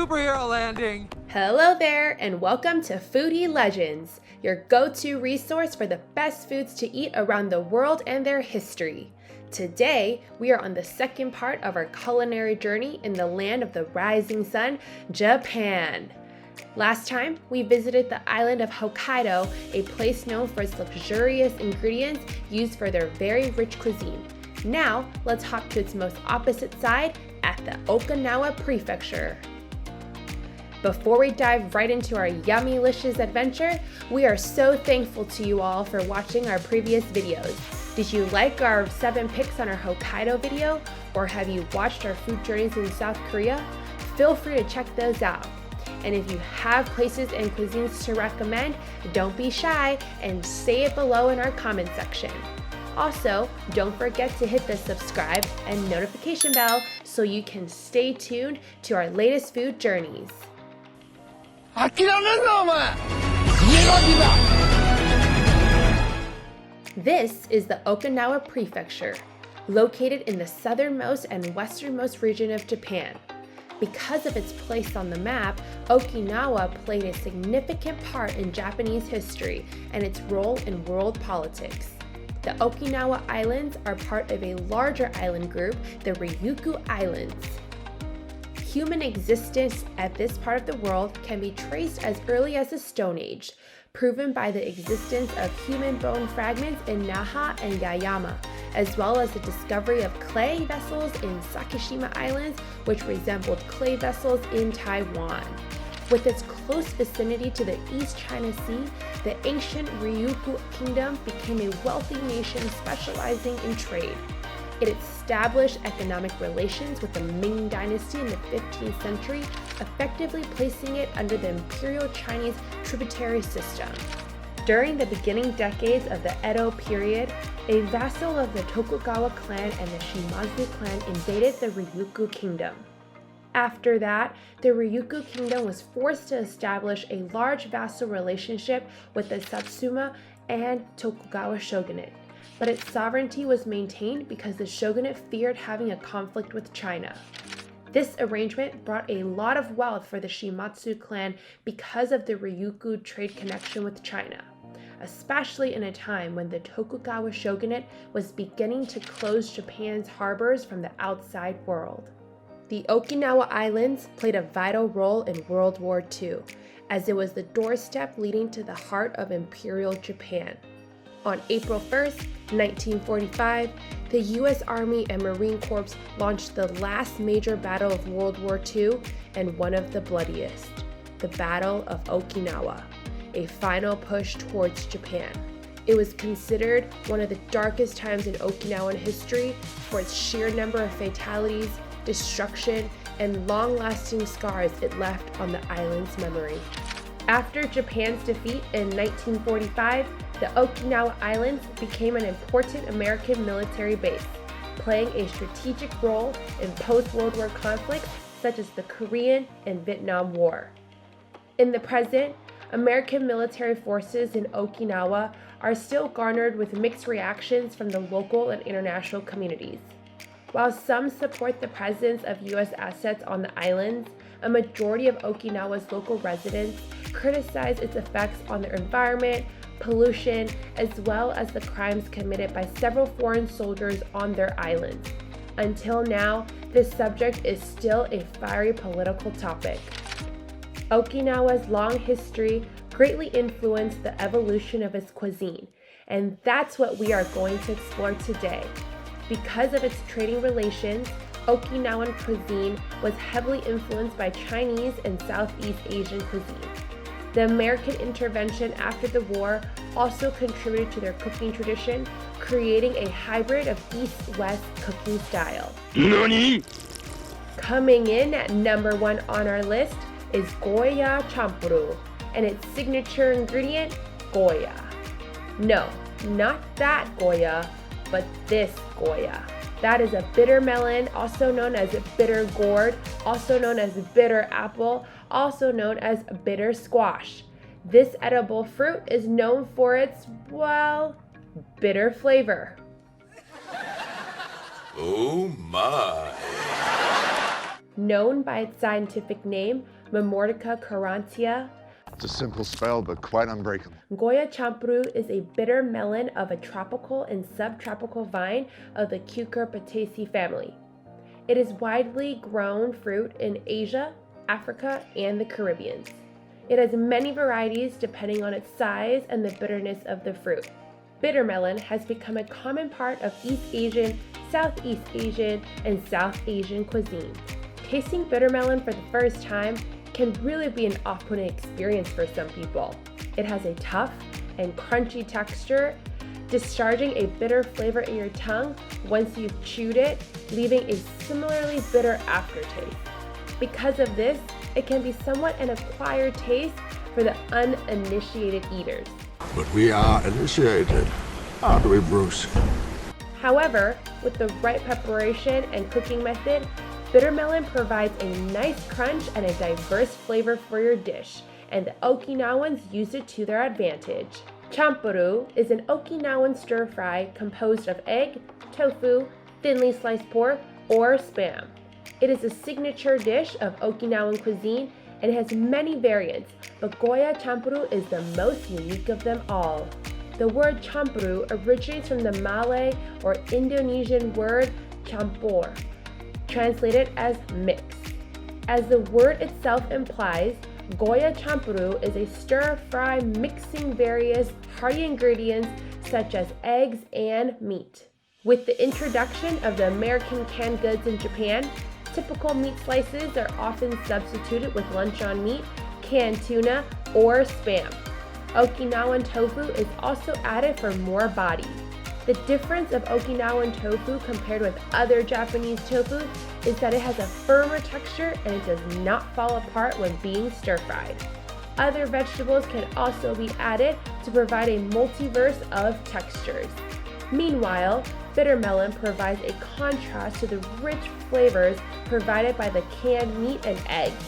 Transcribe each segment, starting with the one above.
superhero landing! Hello there, and welcome to Foodie Legends, your go-to resource for the best foods to eat around the world and their history. Today, we are on the second part of our culinary journey in the land of the rising sun, Japan. Last time, we visited the island of Hokkaido, a place known for its luxurious ingredients used for their very rich cuisine. Now, let's hop to its most opposite side at the Okinawa Prefecture. Before we dive right into our yummy-licious adventure, we are so thankful to you all for watching our previous videos. Did you like our 7 picks on our Hokkaido video, or have you watched our food journeys in South Korea? Feel free to check those out. And if you have places and cuisines to recommend, don't be shy and say it below in our comment section. Also, don't forget to hit the subscribe and notification bell so you can stay tuned to our latest food journeys. This is the Okinawa Prefecture, located in the southernmost and westernmost region of Japan. Because of its place on the map, Okinawa played a significant part in Japanese history and its role in world politics. The Okinawa Islands are part of a larger island group, the Ryukyu Islands. Human existence at this part of the world can be traced as early as the Stone Age, proven by the existence of human bone fragments in Naha and Yaeyama, as well as the discovery of clay vessels in Sakishima Islands, which resembled clay vessels in Taiwan. With its close vicinity to the East China Sea, the ancient Ryukyu Kingdom became a wealthy nation specializing in trade. It established economic relations with the Ming Dynasty in the 15th century, effectively placing it under the Imperial Chinese tributary system. During the beginning decades of the Edo period, a vassal of the Tokugawa clan and the Shimazu clan invaded the Ryukyu Kingdom. After that, the Ryukyu Kingdom was forced to establish a large vassal relationship with the Satsuma and Tokugawa shogunate, but its sovereignty was maintained because the shogunate feared having a conflict with China. This arrangement brought a lot of wealth for the Shimazu clan because of the Ryukyu trade connection with China, especially in a time when the Tokugawa shogunate was beginning to close Japan's harbors from the outside world. The Okinawa Islands played a vital role in World War II, as it was the doorstep leading to the heart of Imperial Japan. On April 1st, 1945, the U.S. Army and Marine Corps launched the last major battle of World War II and one of the bloodiest, the Battle of Okinawa, a final push towards Japan. It was considered one of the darkest times in Okinawan history for its sheer number of fatalities, destruction, and long-lasting scars it left on the island's memory. After Japan's defeat in 1945, the Okinawa Islands became an important American military base, playing a strategic role in post-World War conflicts such as the Korean and Vietnam War. In the present, American military forces in Okinawa are still garnered with mixed reactions from the local and international communities. While some support the presence of U.S. assets on the islands, a majority of Okinawa's local residents criticize its effects on their environment, pollution, as well as the crimes committed by several foreign soldiers on their islands. Until now, this subject is still a fiery political topic. Okinawa's long history greatly influenced the evolution of its cuisine, and that's what we are going to explore today. Because of its trading relations, Okinawan cuisine was heavily influenced by Chinese and Southeast Asian cuisine. The American intervention after the war also contributed to their cooking tradition, creating a hybrid of East-West cooking style. NANI? Coming in at number 1 on our list is Goya Chanpuru, and its signature ingredient, Goya. No, not that Goya, but this Goya. That is a bitter melon, also known as bitter gourd, also known as bitter apple, also known as bitter squash. This edible fruit is known for its, well, bitter flavor. Oh my. Known by its scientific name, Memordica carrantia, It's a simple spell, but quite unbreakable. Goya Chanpuru is a bitter melon of a tropical and subtropical vine of the Cucurbitaceae family. It is widely grown fruit in Asia, Africa, and the Caribbean. It has many varieties depending on its size and the bitterness of the fruit. Bitter melon has become a common part of East Asian, Southeast Asian, and South Asian cuisine. Tasting bitter melon for the first time can really be an off-putting experience for some people. It has a tough and crunchy texture, discharging a bitter flavor in your tongue once you've chewed it, leaving a similarly bitter aftertaste. Because of this, it can be somewhat an acquired taste for the uninitiated eaters. But we are initiated, aren't we, Bruce? However, with the right preparation and cooking method, bitter melon provides a nice crunch and a diverse flavor for your dish, and the Okinawans use it to their advantage. Chanpuru is an Okinawan stir-fry composed of egg, tofu, thinly sliced pork, or spam. It is a signature dish of Okinawan cuisine and has many variants, but Goya Chanpuru is the most unique of them all. The word Chanpuru originates from the Malay or Indonesian word campur, translated as mix. As the word itself implies, Goya Chanpuru is a stir-fry mixing various hearty ingredients such as eggs and meat. With the introduction of the American canned goods in Japan, typical meat slices are often substituted with luncheon meat, canned tuna, or spam. Okinawan tofu is also added for more body. The difference of Okinawan tofu compared with other Japanese tofu is that it has a firmer texture and it does not fall apart when being stir-fried. Other vegetables can also be added to provide a multiverse of textures. Meanwhile, bitter melon provides a contrast to the rich flavors provided by the canned meat and eggs,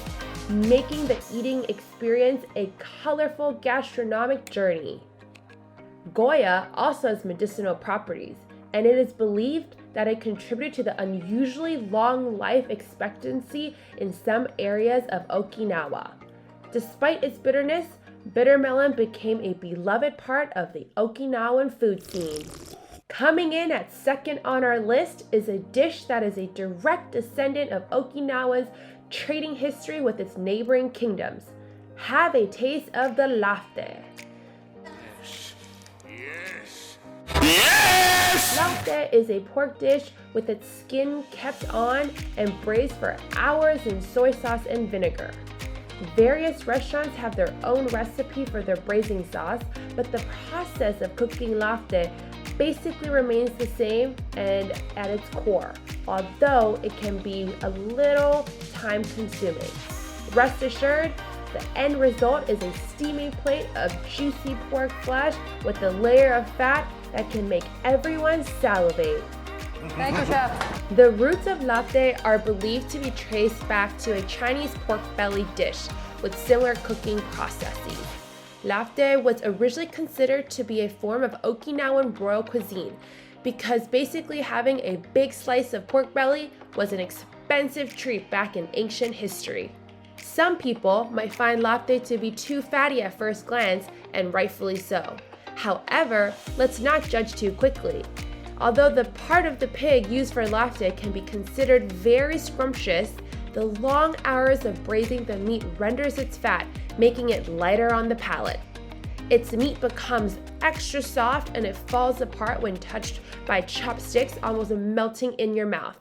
making the eating experience a colorful gastronomic journey. Goya also has medicinal properties, and it is believed that it contributed to the unusually long life expectancy in some areas of Okinawa. Despite its bitterness, bitter melon became a beloved part of the Okinawan food scene. Coming in at second on our list is a dish that is a direct descendant of Okinawa's trading history with its neighboring kingdoms. Have a taste of the Rafute. Yes! Rafute is a pork dish with its skin kept on and braised for hours in soy sauce and vinegar. Various restaurants have their own recipe for their braising sauce, but the process of cooking Rafute basically remains the same and at its core, although it can be a little time consuming. Rest assured, the end result is a steaming plate of juicy pork flesh with a layer of fat that can make everyone salivate. Thank you, Chef. The roots of Rafute are believed to be traced back to a Chinese pork belly dish with similar cooking processes. Rafute was originally considered to be a form of Okinawan royal cuisine because basically having a big slice of pork belly was an expensive treat back in ancient history. Some people might find Rafute to be too fatty at first glance, and rightfully so. However, let's not judge too quickly. Although the part of the pig used for Rafute can be considered very scrumptious, the long hours of braising the meat renders its fat, making it lighter on the palate. Its meat becomes extra soft and it falls apart when touched by chopsticks, almost melting in your mouth.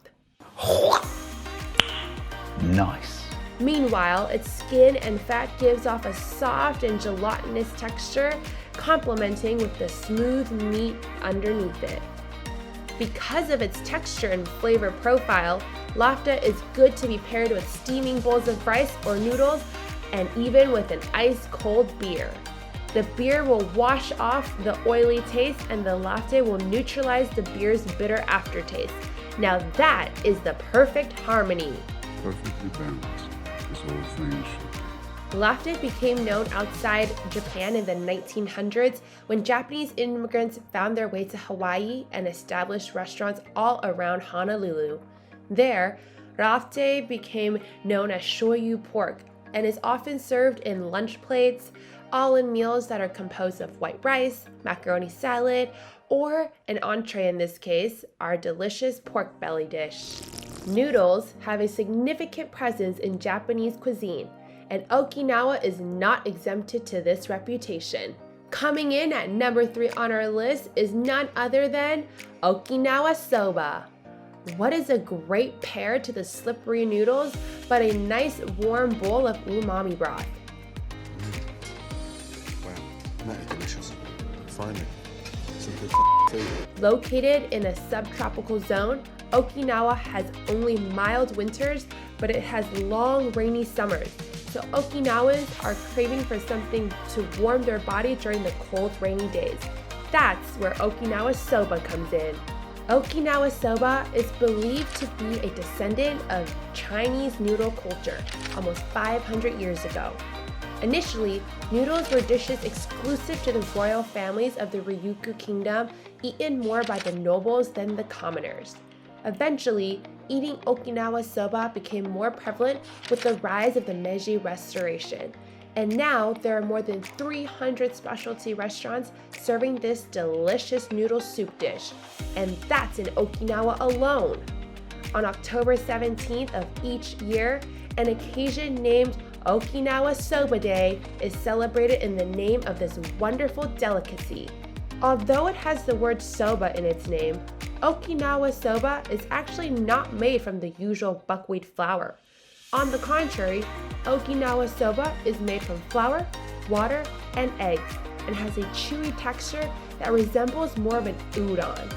Nice. Meanwhile, its skin and fat gives off a soft and gelatinous texture, complementing with the smooth meat underneath it. Because of its texture and flavor profile, Rafute is good to be paired with steaming bowls of rice or noodles, and even with an ice-cold beer. The beer will wash off the oily taste and the Rafute will neutralize the beer's bitter aftertaste. Now that is the perfect harmony. Perfectly balanced. This whole thing should be. Rafute became known outside Japan in the 1900s when Japanese immigrants found their way to Hawaii and established restaurants all around Honolulu. There, Rafute became known as shoyu pork and is often served in lunch plates, all in meals that are composed of white rice, macaroni salad, or an entree in this case, our delicious pork belly dish. Noodles have a significant presence in Japanese cuisine, and Okinawa is not exempted to this reputation. Coming in at number 3 on our list is none other than Okinawa Soba. What is a great pair to the slippery noodles but a nice warm bowl of umami broth? Wow, that is delicious. Finally, some good food. Located in a subtropical zone, Okinawa has only mild winters, but it has long rainy summers. So Okinawans are craving for something to warm their body during the cold, rainy days. That's where Okinawa Soba comes in. Okinawa Soba is believed to be a descendant of Chinese noodle culture almost 500 years ago. Initially, noodles were dishes exclusive to the royal families of the Ryukyu Kingdom, eaten more by the nobles than the commoners. Eventually, eating Okinawa Soba became more prevalent with the rise of the Meiji Restoration. And now there are more than 300 specialty restaurants serving this delicious noodle soup dish. And that's in Okinawa alone. On October 17th of each year, an occasion named Okinawa Soba Day is celebrated in the name of this wonderful delicacy. Although it has the word soba in its name, Okinawa Soba is actually not made from the usual buckwheat flour. On the contrary, Okinawa Soba is made from flour, water, and eggs, and has a chewy texture that resembles more of an udon.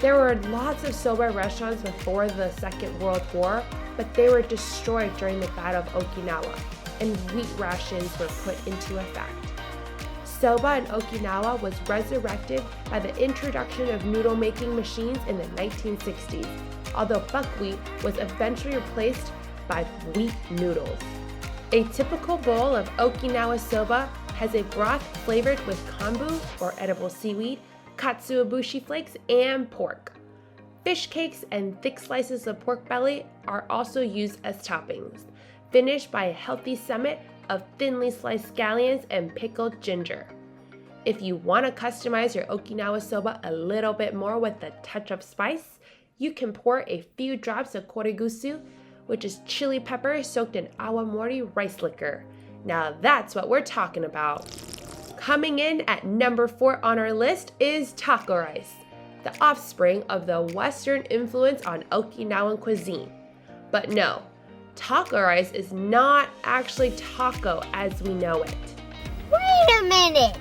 There were lots of soba restaurants before the Second World War, but they were destroyed during the Battle of Okinawa, and wheat rations were put into effect. Soba in Okinawa was resurrected by the introduction of noodle-making machines in the 1960s, although buckwheat was eventually replaced by wheat noodles. A typical bowl of Okinawa Soba has a broth flavored with kombu, or edible seaweed, katsuobushi flakes, and pork. Fish cakes and thick slices of pork belly are also used as toppings, finished by a healthy summit of thinly sliced scallions and pickled ginger. If you want to customize your Okinawa Soba a little bit more with a touch of spice, you can pour a few drops of korigusu, which is chili pepper soaked in awamori rice liquor. Now that's what we're talking about. Coming in at number 4 on our list is taco rice, the offspring of the Western influence on Okinawan cuisine. But no, taco rice is not actually taco as we know it. Wait a minute!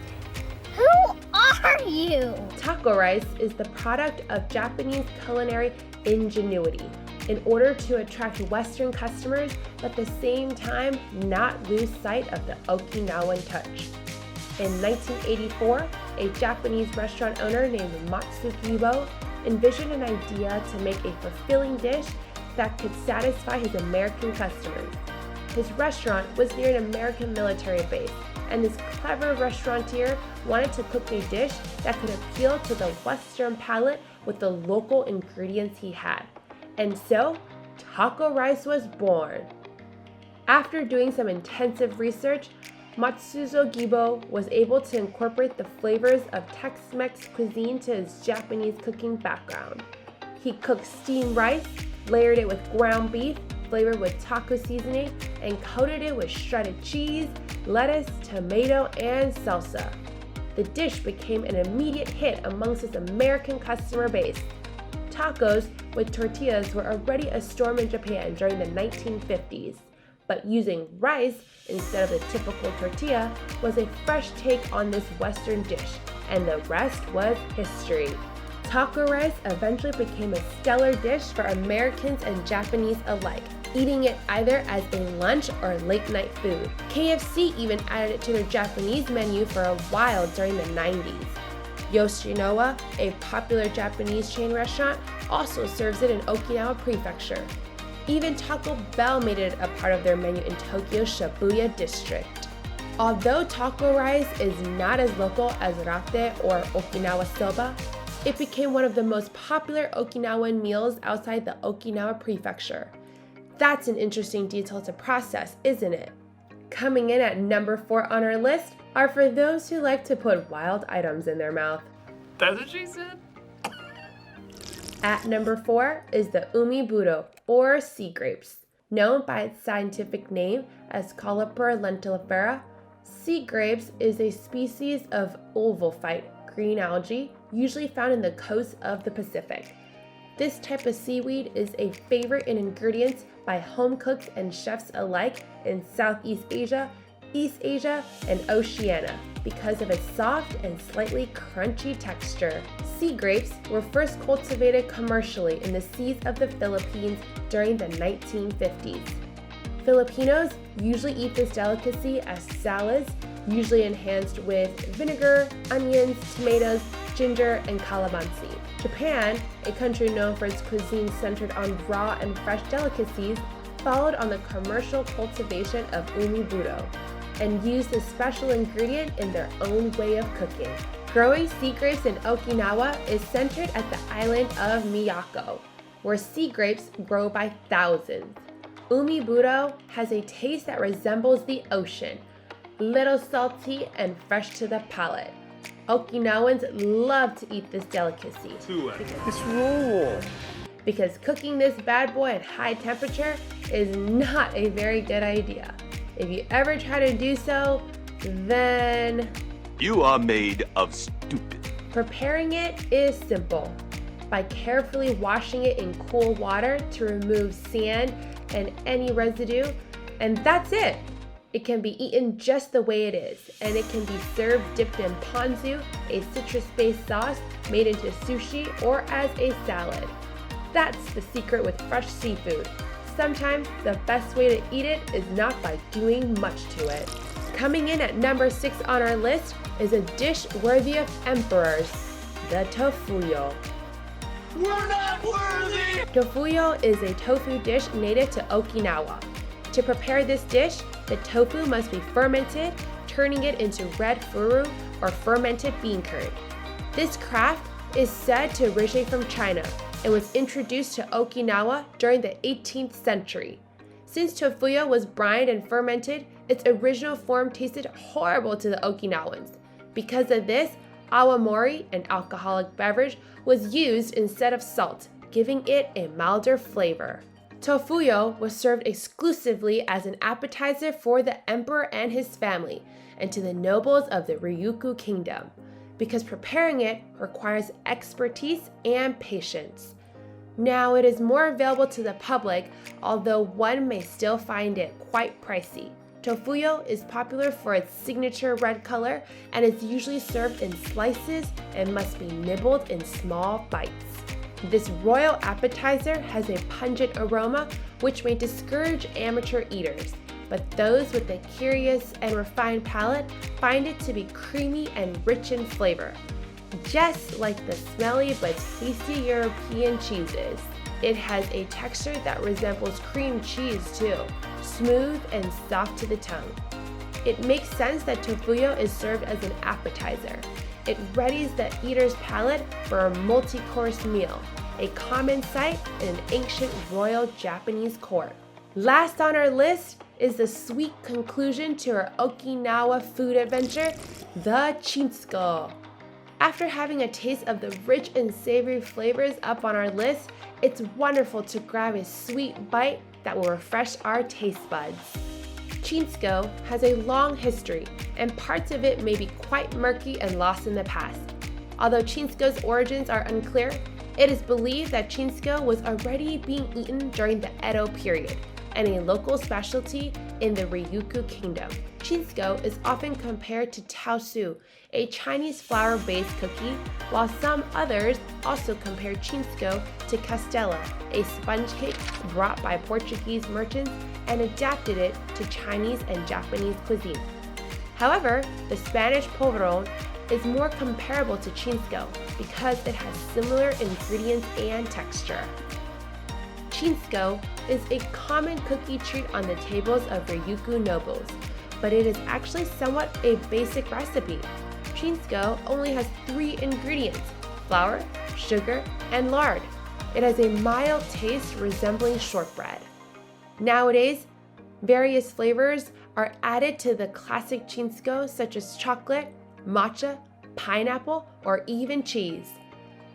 Who are you? Taco rice is the product of Japanese culinary ingenuity in order to attract Western customers, but at the same time not lose sight of the Okinawan touch. In 1984, a Japanese restaurant owner named Matsukibo envisioned an idea to make a fulfilling dish that could satisfy his American customers. His restaurant was near an American military base, and this clever restaurateur wanted to cook a dish that could appeal to the Western palate with the local ingredients he had. And so, taco rice was born. After doing some intensive research, Matsukibo was able to incorporate the flavors of Tex-Mex cuisine to his Japanese cooking background. He cooked steamed rice, layered it with ground beef, flavored with taco seasoning, and coated it with shredded cheese, lettuce, tomato, and salsa. The dish became an immediate hit amongst his American customer base. Tacos with tortillas were already a storm in Japan during the 1950s, but using rice instead of the typical tortilla was a fresh take on this Western dish, and the rest was history. Taco rice eventually became a stellar dish for Americans and Japanese alike, eating it either as a lunch or late-night food. KFC even added it to their Japanese menu for a while during the 90s. Yoshinoya, a popular Japanese chain restaurant, also serves it in Okinawa Prefecture. Even Taco Bell made it a part of their menu in Tokyo's Shibuya district. Although taco rice is not as local as Rafute or Okinawa Soba, it became one of the most popular Okinawan meals outside the Okinawa Prefecture. That's an interesting detail to process, isn't it? Coming in at number 4 on our list are for those who like to put wild items in their mouth. That's what she said. At number 4 is the Umi-Budo, or sea grapes. Known by its scientific name as Callipera lentilifera, sea grapes is a species of ulvophyte green algae usually found in the coast of the Pacific. This type of seaweed is a favorite in ingredients by home cooks and chefs alike in Southeast Asia, East Asia, and Oceania because of its soft and slightly crunchy texture. Sea grapes were first cultivated commercially in the seas of the Philippines during the 1950s. Filipinos usually eat this delicacy as salads, usually enhanced with vinegar, onions, tomatoes, ginger, and calamansi. Japan, a country known for its cuisine centered on raw and fresh delicacies, followed on the commercial cultivation of Umi-Budo and used this special ingredient in their own way of cooking. Growing sea grapes in Okinawa is centered at the island of Miyako, where sea grapes grow by thousands. Umi-Budo has a taste that resembles the ocean, little salty and fresh to the palate. Okinawans love to eat this delicacy because cooking this bad boy at high temperature is not a very good idea. If you ever try to do so, then you are made of stupid. Preparing it is simple. By carefully washing it in cool water to remove sand and any residue, and that's it. It can be eaten just the way it is, and it can be served dipped in ponzu, a citrus-based sauce made into sushi, or as a salad. That's the secret with fresh seafood. Sometimes the best way to eat it is not by doing much to it. Coming in at number 6 on our list is a dish worthy of emperors, the tofuyo. We're not worthy! Tofuyo is a tofu dish native to Okinawa. To prepare this dish, the tofu must be fermented, turning it into red furu or fermented bean curd. This craft is said to originate from China and was introduced to Okinawa during the 18th century. Since tofuyo was brined and fermented, its original form tasted horrible to the Okinawans. Because of this, awamori, an alcoholic beverage, was used instead of salt, giving it a milder flavor. Tofuyo was served exclusively as an appetizer for the emperor and his family, and to the nobles of the Ryukyu kingdom, because preparing it requires expertise and patience. Now it is more available to the public, although one may still find it quite pricey. Tofuyo is popular for its signature red color and is usually served in slices and must be nibbled in small bites. This royal appetizer has a pungent aroma which may discourage amateur eaters, but those with a curious and refined palate find it to be creamy and rich in flavor, just like the smelly but tasty European cheeses. It has a texture that resembles cream cheese too, smooth and soft to the tongue. It makes sense that tofuyo is served as an appetizer. It readies the eater's palate for a multi-course meal, a common sight in an ancient royal Japanese court. Last on our list is the sweet conclusion to our Okinawa food adventure, the Chinsuko. After having a taste of the rich and savory flavors up on our list, it's wonderful to grab a sweet bite that will refresh our taste buds. Chinsuko has a long history, and parts of it may be quite murky and lost in the past. Although Chinsuko's origins are unclear, it is believed that Chinsuko was already being eaten during the Edo period, and a local specialty in the Ryukyu kingdom. Chinsuko is often compared to taosu, a Chinese flour-based cookie, while some others also compare Chinsuko to castella, a sponge cake brought by Portuguese merchants and adapted it to Chinese and Japanese cuisine. However, the Spanish polvoron is more comparable to Chinsuko because it has similar ingredients and texture. Chinsuko is a common cookie treat on the tables of Ryukyu nobles, but it is actually somewhat a basic recipe. Chinsuko only has 3 ingredients: flour, sugar, and lard. It has a mild taste resembling shortbread. Nowadays, various flavors are added to the classic Chinsuko, such as chocolate, matcha, pineapple, or even cheese.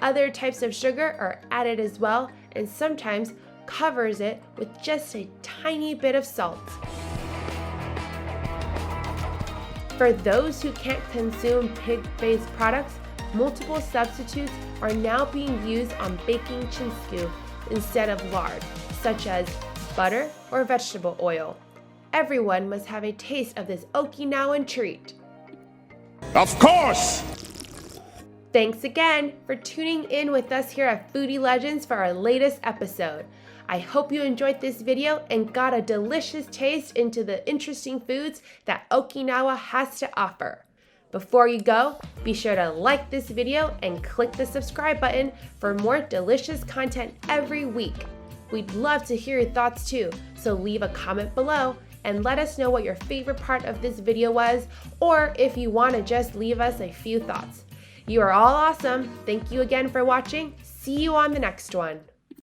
Other types of sugar are added as well, and sometimes covers it with just a tiny bit of salt. For those who can't consume pig-based products, multiple substitutes are now being used on baking Chinsuko instead of lard, such as butter or vegetable oil. Everyone must have a taste of this Okinawan treat. Of course! Thanks again for tuning in with us here at Foodie Legends for our latest episode. I hope you enjoyed this video and got a delicious taste into the interesting foods that Okinawa has to offer. Before you go, be sure to like this video and click the subscribe button for more delicious content every week. We'd love to hear your thoughts too, so leave a comment below and let us know what your favorite part of this video was, or if you want to just leave us a few thoughts. You are all awesome. Thank you again for watching. See you on the next one.